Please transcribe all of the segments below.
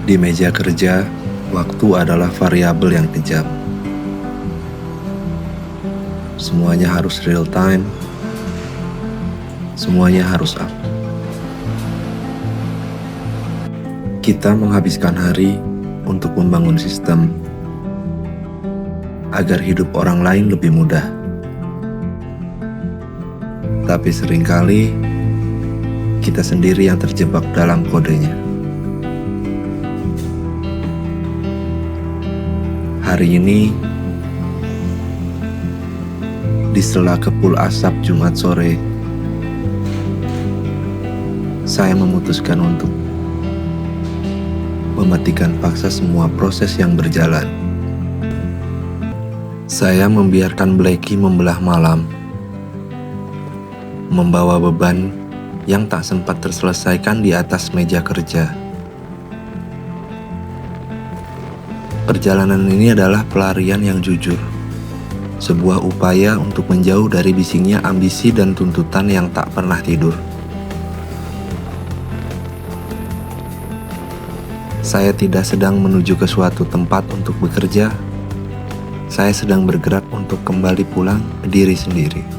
Di meja kerja, waktu adalah variabel yang kejam. Semuanya harus real time, semuanya harus up. Kita menghabiskan hari untuk membangun sistem agar hidup orang lain lebih mudah. Tapi seringkali kita sendiri yang terjebak dalam kodenya. Hari ini, di sela kepul asap Jumat sore, saya memutuskan untuk mematikan paksa semua proses yang berjalan. Saya membiarkan Blackie membelah malam, membawa beban yang tak sempat terselesaikan di atas meja kerja. Perjalanan ini adalah pelarian yang jujur, sebuah upaya untuk menjauh dari bisingnya ambisi dan tuntutan yang tak pernah tidur. Saya tidak sedang menuju ke suatu tempat untuk bekerja. Saya sedang bergerak untuk kembali pulang ke diri sendiri.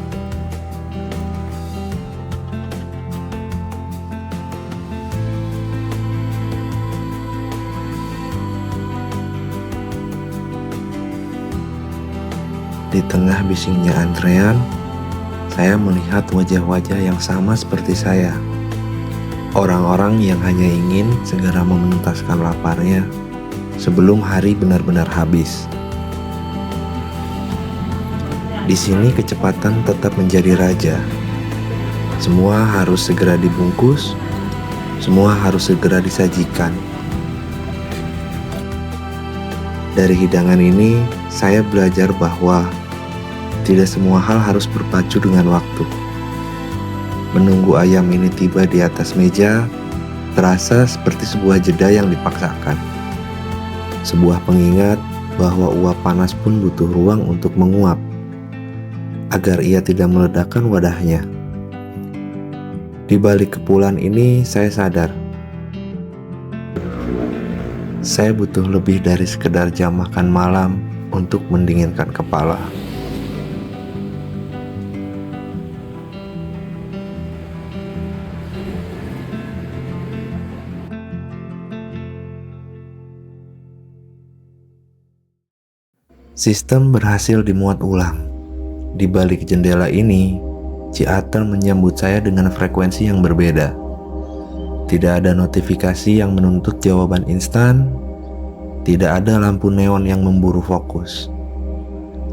Di tengah bisingnya antrean, saya melihat wajah-wajah yang sama seperti saya. Orang-orang yang hanya ingin segera menuntaskan laparnya sebelum hari benar-benar habis. Di sini kecepatan tetap menjadi raja. Semua harus segera dibungkus, semua harus segera disajikan. Dari hidangan ini, saya belajar bahwa tidak semua hal harus berpacu dengan waktu. Menunggu ayam ini tiba di atas meja terasa seperti sebuah jeda yang dipaksakan. Sebuah pengingat bahwa uap panas pun butuh ruang untuk menguap, agar ia tidak meledakkan wadahnya. Di balik kepulan ini, saya sadar saya butuh lebih dari sekedar jam makan malam untuk mendinginkan kepala. Sistem berhasil dimuat ulang. Di balik jendela ini, Ciater menyambut saya dengan frekuensi yang berbeda. Tidak ada notifikasi yang menuntut jawaban instan, tidak ada lampu neon yang memburu fokus.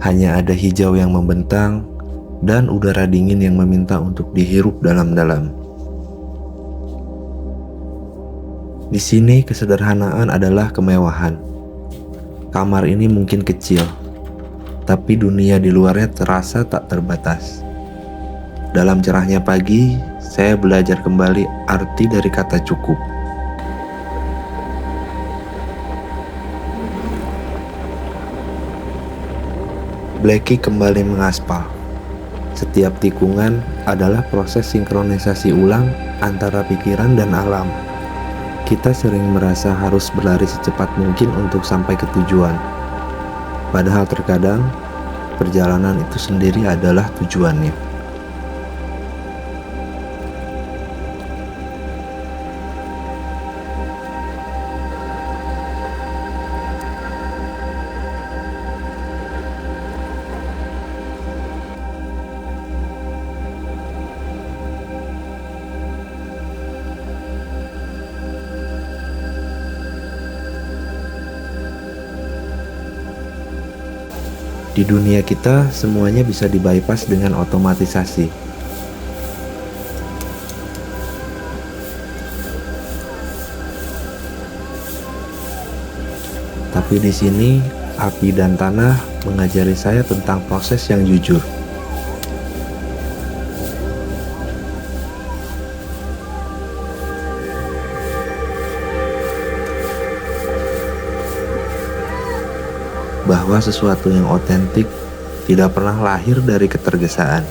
Hanya ada hijau yang membentang dan udara dingin yang meminta untuk dihirup dalam-dalam. Di sini kesederhanaan adalah kemewahan. Kamar ini mungkin kecil, tapi dunia di luarnya terasa tak terbatas. Dalam cerahnya pagi, saya belajar kembali arti dari kata cukup. Blackie kembali mengaspal. Setiap tikungan adalah proses sinkronisasi ulang antara pikiran dan alam. Kita sering merasa harus berlari secepat mungkin untuk sampai ke tujuan. Padahal terkadang, perjalanan itu sendiri adalah tujuannya. Di dunia kita, semuanya bisa di-bypass dengan otomatisasi. Tapi di sini, api dan tanah mengajari saya tentang proses yang jujur. Bahwa sesuatu yang otentik tidak pernah lahir dari ketergesaan.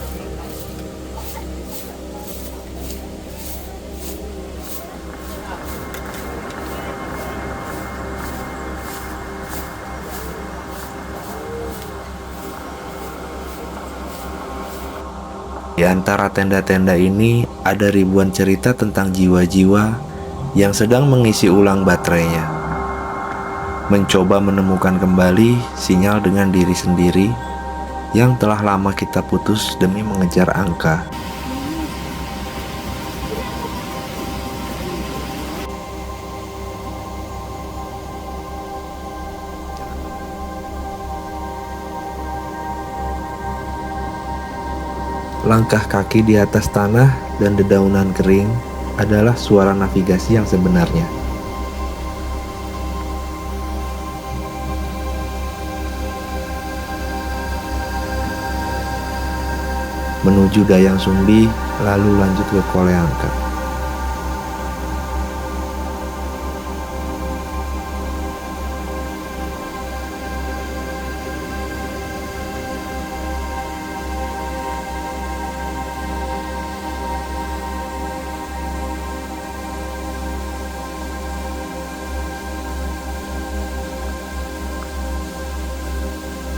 Di antara tenda-tenda ini ada ribuan cerita tentang jiwa-jiwa yang sedang mengisi ulang baterainya, mencoba menemukan kembali sinyal dengan diri sendiri yang telah lama kita putus demi mengejar angka. Langkah kaki di atas tanah dan dedaunan kering adalah suara navigasi yang sebenarnya. Menuju Dayang Sumbi, lalu lanjut ke Koleangka.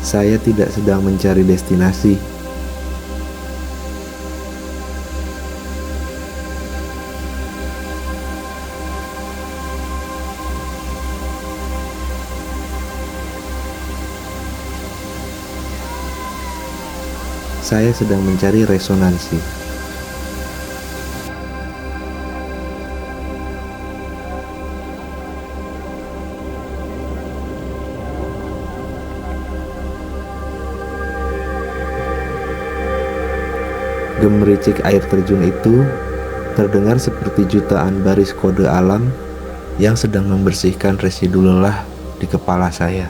Saya tidak sedang mencari destinasi. Saya sedang mencari resonansi. Gemericik air terjun itu terdengar seperti jutaan baris kode alam yang sedang membersihkan residu lelah di kepala saya.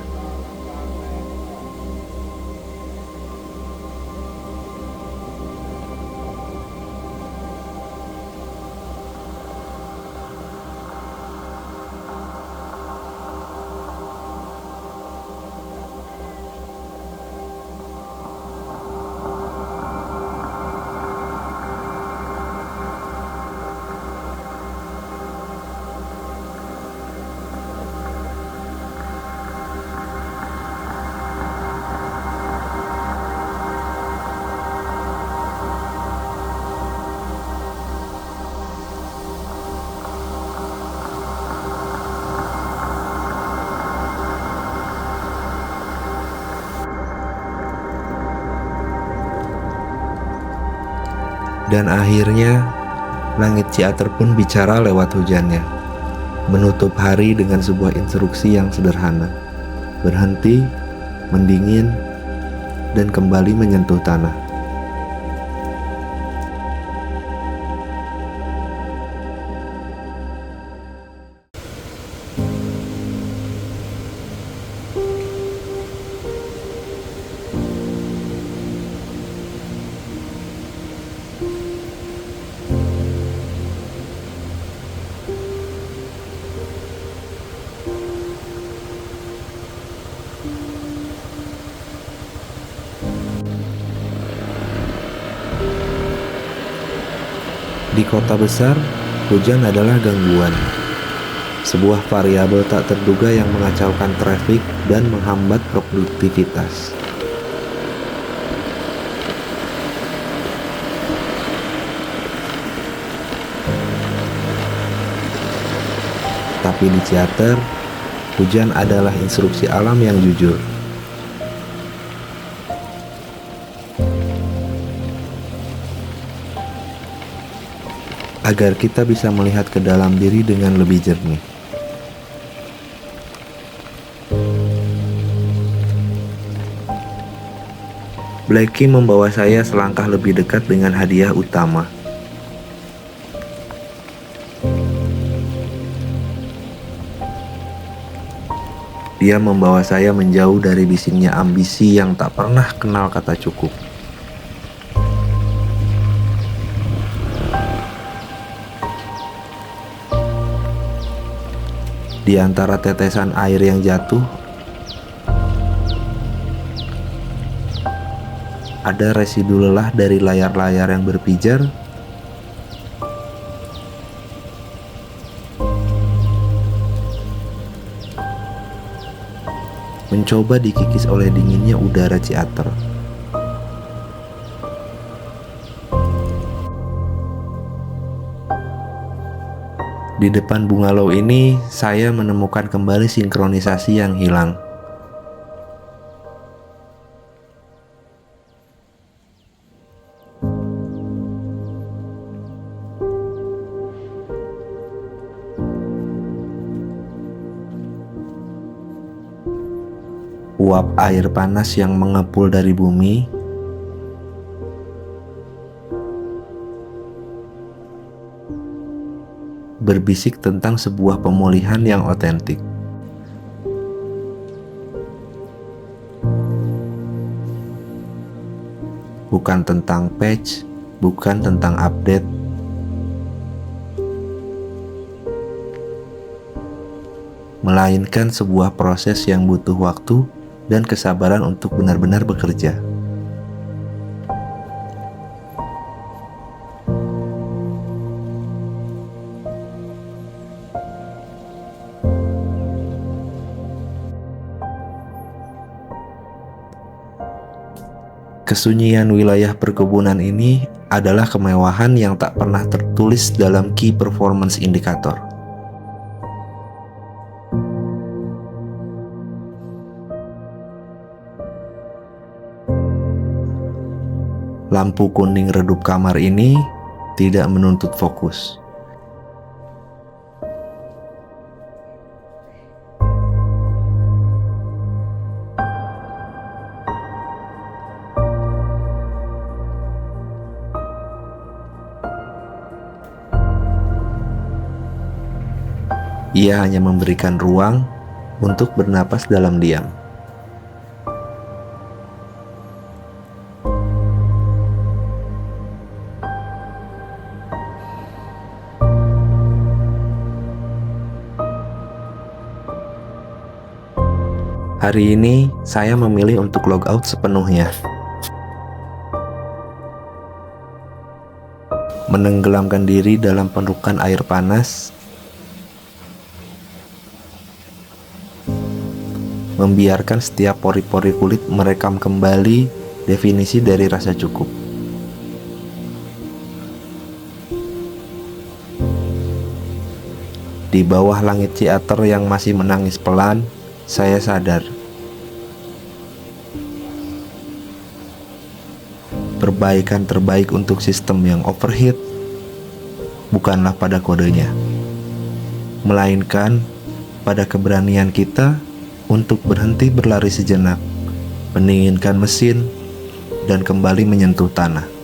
Dan akhirnya, langit Ciater pun bicara lewat hujannya, menutup hari dengan sebuah instruksi yang sederhana: berhenti, mendingin, dan kembali menyentuh tanah. Di kota besar, hujan adalah gangguan, sebuah variabel tak terduga yang mengacaukan trafik dan menghambat produktivitas. Tapi di Ciater, hujan adalah instruksi alam yang jujur. Agar kita bisa melihat ke dalam diri dengan lebih jernih. Blackie membawa saya selangkah lebih dekat dengan hadiah utama. Dia membawa saya menjauh dari bisingnya ambisi yang tak pernah kenal kata cukup. Di antara tetesan air yang jatuh, ada residu lelah dari layar-layar yang berpijar, mencoba dikikis oleh dinginnya udara Ciater. Di depan bungalow ini, saya menemukan kembali sinkronisasi yang hilang. Uap air panas yang mengepul dari bumi berbisik tentang sebuah pemulihan yang otentik. Bukan tentang patch, bukan tentang update, melainkan sebuah proses yang butuh waktu dan kesabaran untuk benar-benar bekerja. Kesunyian wilayah perkebunan ini adalah kemewahan yang tak pernah tertulis dalam Key Performance Indicator. Lampu kuning redup kamar ini tidak menuntut fokus. Ia hanya memberikan ruang untuk bernapas dalam diam. Hari ini saya memilih untuk logout sepenuhnya. Menenggelamkan diri dalam pelukan air panas, membiarkan setiap pori-pori kulit merekam kembali definisi dari rasa cukup. Di bawah langit teater yang masih menangis pelan, saya sadar perbaikan terbaik untuk sistem yang overheat bukanlah pada kodenya, melainkan pada keberanian kita untuk berhenti berlari sejenak, mendinginkan mesin, dan kembali menyentuh tanah.